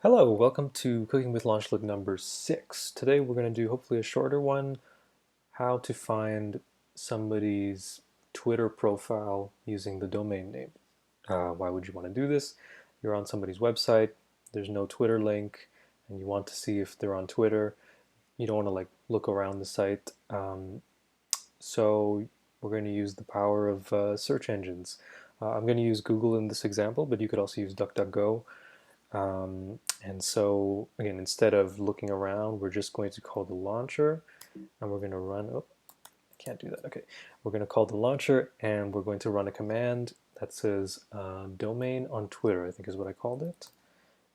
Hello, welcome to Cooking with Launchlet number 6. Today we're going to do hopefully a shorter one, how to find somebody's Twitter profile using the domain name. Why would you want to do this? You're on somebody's website, there's no Twitter link, and you want to see if they're on Twitter. You don't want to look around the site. So we're going to use the power of search engines. I'm going to use Google in this example, but you could also use DuckDuckGo. And so again, instead of looking around, we're just going to call the launcher and we're going to run, oh, I can't do that. Okay. We're going to call the launcher and we're going to run a command that says domain on Twitter, I think is what I called it.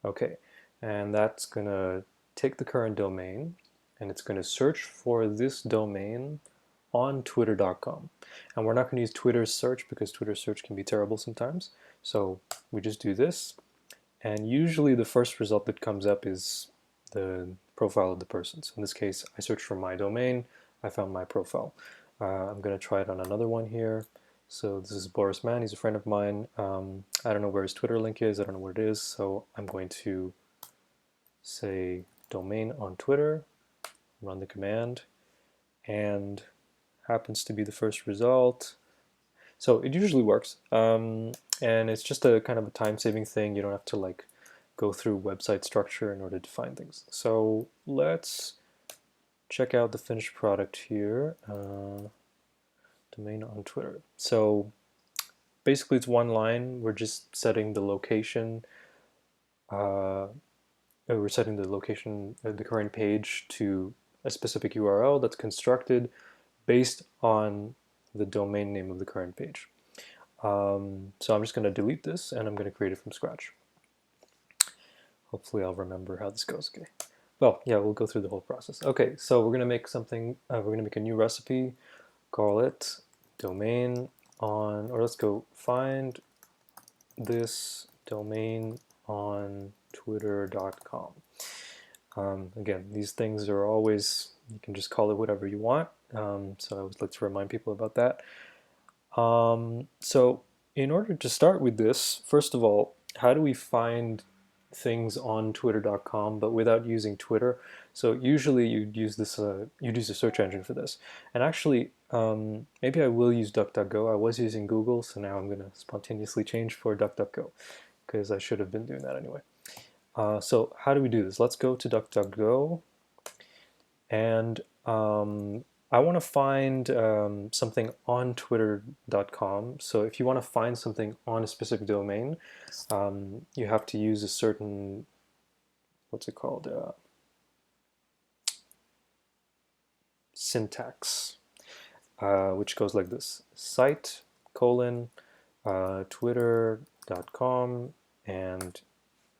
Okay. And that's going to take the current domain and it's going to search for this domain on twitter.com. And we're not going to use Twitter search because Twitter search can be terrible sometimes. So we just do this. And usually the first result that comes up is the profile of the person. So in this case, I searched for my domain, I found my profile. I'm going to try it on another one here. So this is Boris Mann, he's a friend of mine. I don't know where his Twitter link is, I don't know where it is, so I'm going to say domain on Twitter, run the command, and happens to be the first result. So it usually works, and it's just a kind of a time-saving thing. You don't have to go through website structure in order to find things. So let's check out the finished product here. Domain on Twitter. So basically it's one line. We're just setting the location. We're setting the location of the current page to a specific URL that's constructed based on the domain name of the current page. So I'm just going to delete this and I'm going to create it from scratch. Hopefully I'll remember how this goes. Okay. Well, yeah, we'll go through the whole process. Okay, so we're going to make something, we're going to make a new recipe, call it domain on, or let's go find this domain on twitter.com. Again, these things are always, you can just call it whatever you want. So I always like to remind people about that. So in order to start with this, first of all, how do we find things on twitter.com but without using Twitter? So usually you'd use this, you'd use a search engine for this. And actually, maybe I will use DuckDuckGo. I was using Google, so now I'm going to spontaneously change for DuckDuckGo because I should have been doing that anyway. So how do we do this? Let's go to DuckDuckGo and I want to find something on twitter.com. So if you want to find something on a specific domain, you have to use a certain, what's it called, syntax, which goes like this: site colon twitter.com, and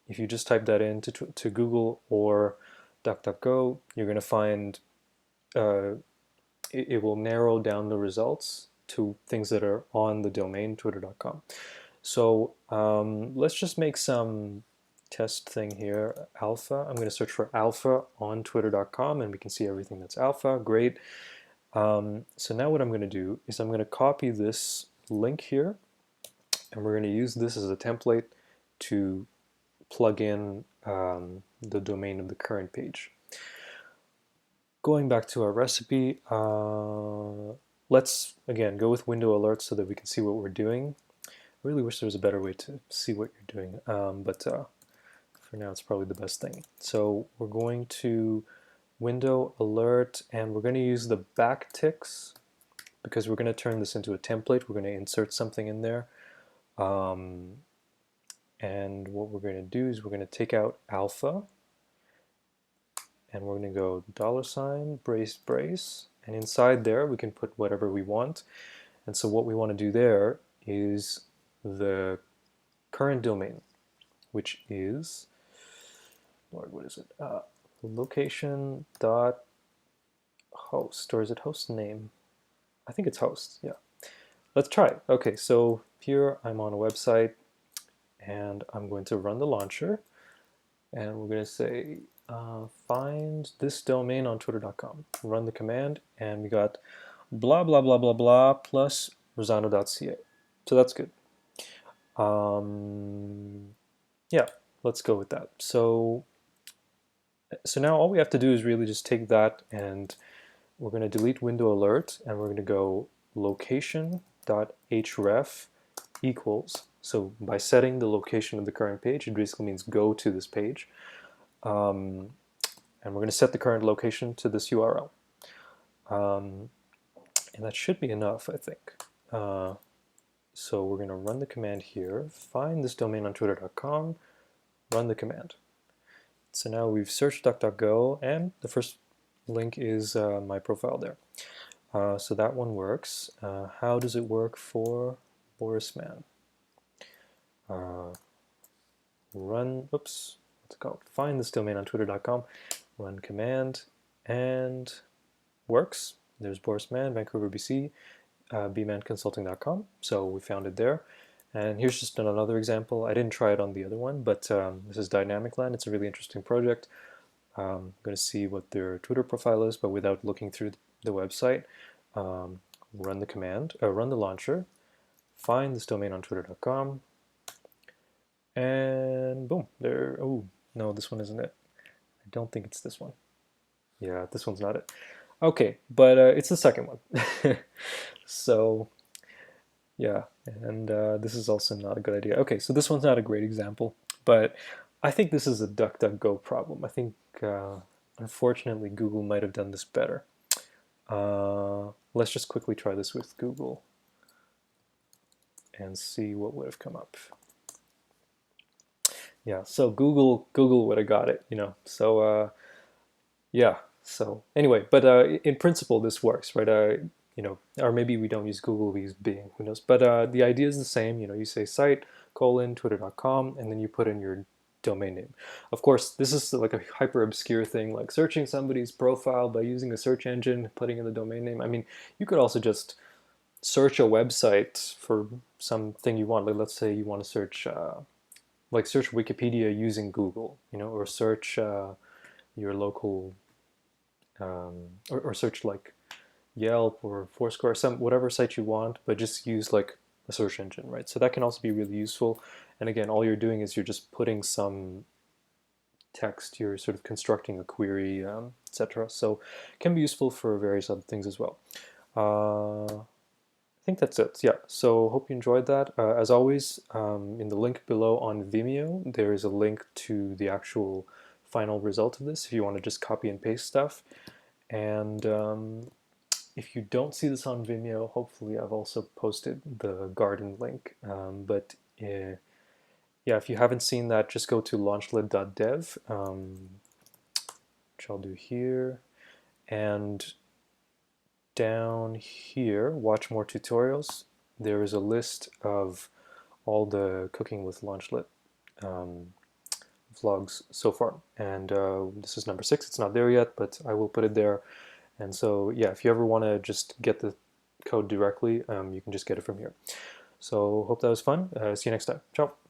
if you just type that into to Google or DuckDuckGo, you're going to find it will narrow down the results to things that are on the domain twitter.com. So let's just make some test thing here, alpha. I'm going to search for alpha on twitter.com and we can see everything that's alpha. Great. So now what I'm going to do is I'm going to copy this link here and we're going to use this as a template to plug in the domain of the current page. Going back to our recipe, let's again go with window alerts so that we can see what we're doing. I really wish there was a better way to see what you're doing, but for now it's probably the best thing. So we're going to window alert and we're going to use the backticks because we're going to turn this into a template. We're going to insert something in there. And what we're going to do is we're going to take out alpha and we're going to go $ brace brace, and inside there we can put whatever we want. And so what we want to do there is the current domain, which is, Lord, what is it? Location dot host, or is it host name? I think it's host, yeah. Let's try it. Okay, so here I'm on a website and I'm going to run the launcher and we're going to say find this domain on twitter.com. Run the command and we got blah blah blah blah blah plus rosano.ca. So that's good. Yeah, let's go with that. So now all we have to do is really just take that, and we're going to delete window alert, and we're going to go location.href equals. So by setting the location of the current page, it basically means go to this page. And we're going to set the current location to this URL. And that should be enough, I think. So we're going to run the command here, find this domain on twitter.com, run the command. So now we've searched DuckDuckGo, and the first link is my profile there. So that one works. How does it work for Boris Mann? Run, oops, what's it called? Find this domain on twitter.com, run command, and works. There's Boris Mann, Vancouver, BC, bmanconsulting.com. So we found it there. And here's just another example. I didn't try it on the other one, but this is Dynamic Land. It's a really interesting project. I'm going to see what their Twitter profile is, but without looking through the website. Run the command, run the launcher, find this domain on twitter.com, and boom, there. Oh, no, this one isn't it. I don't think it's this one. Yeah, this one's not it. Okay, but it's the second one. So yeah, and this is also not a good idea. Okay, so this one's not a great example, but I think this is a DuckDuckGo problem. I think, unfortunately, Google might have done this better. Let's just quickly try this with Google and see what would have come up. Yeah, so Google would have got it, you know. So yeah. So anyway, but in principle, this works, right? You know, or maybe we don't use Google, we use Bing, who knows? But the idea is the same. You know, you say site twitter.com, and then you put in your domain name. Of course, this is like a hyper obscure thing, like searching somebody's profile by using a search engine, putting in the domain name. I mean, you could also just search a website for something you want. Like, let's say you want to search, like search Wikipedia using Google, you know, or search your local, or search like Yelp or Foursquare, some whatever site you want, but just use like a search engine, right? So that can also be really useful. And again, all you're doing is you're just putting some text, you're sort of constructing a query, etc. So it can be useful for various other things as well. I think that's it. Yeah, so hope you enjoyed that. As always, in the link below on Vimeo, there is a link to the actual final result of this if you want to just copy and paste stuff. And if you don't see this on Vimeo, hopefully I've also posted the garden link. But yeah, if you haven't seen that, just go to launchlet.dev, which I'll do here. And down here, watch more tutorials. There is a list of all the cooking with Launchlet vlogs so far. And this is number 6. It's not there yet, but I will put it there. And so, yeah, if you ever want to just get the code directly, you can just get it from here. So hope that was fun. See you next time. Ciao.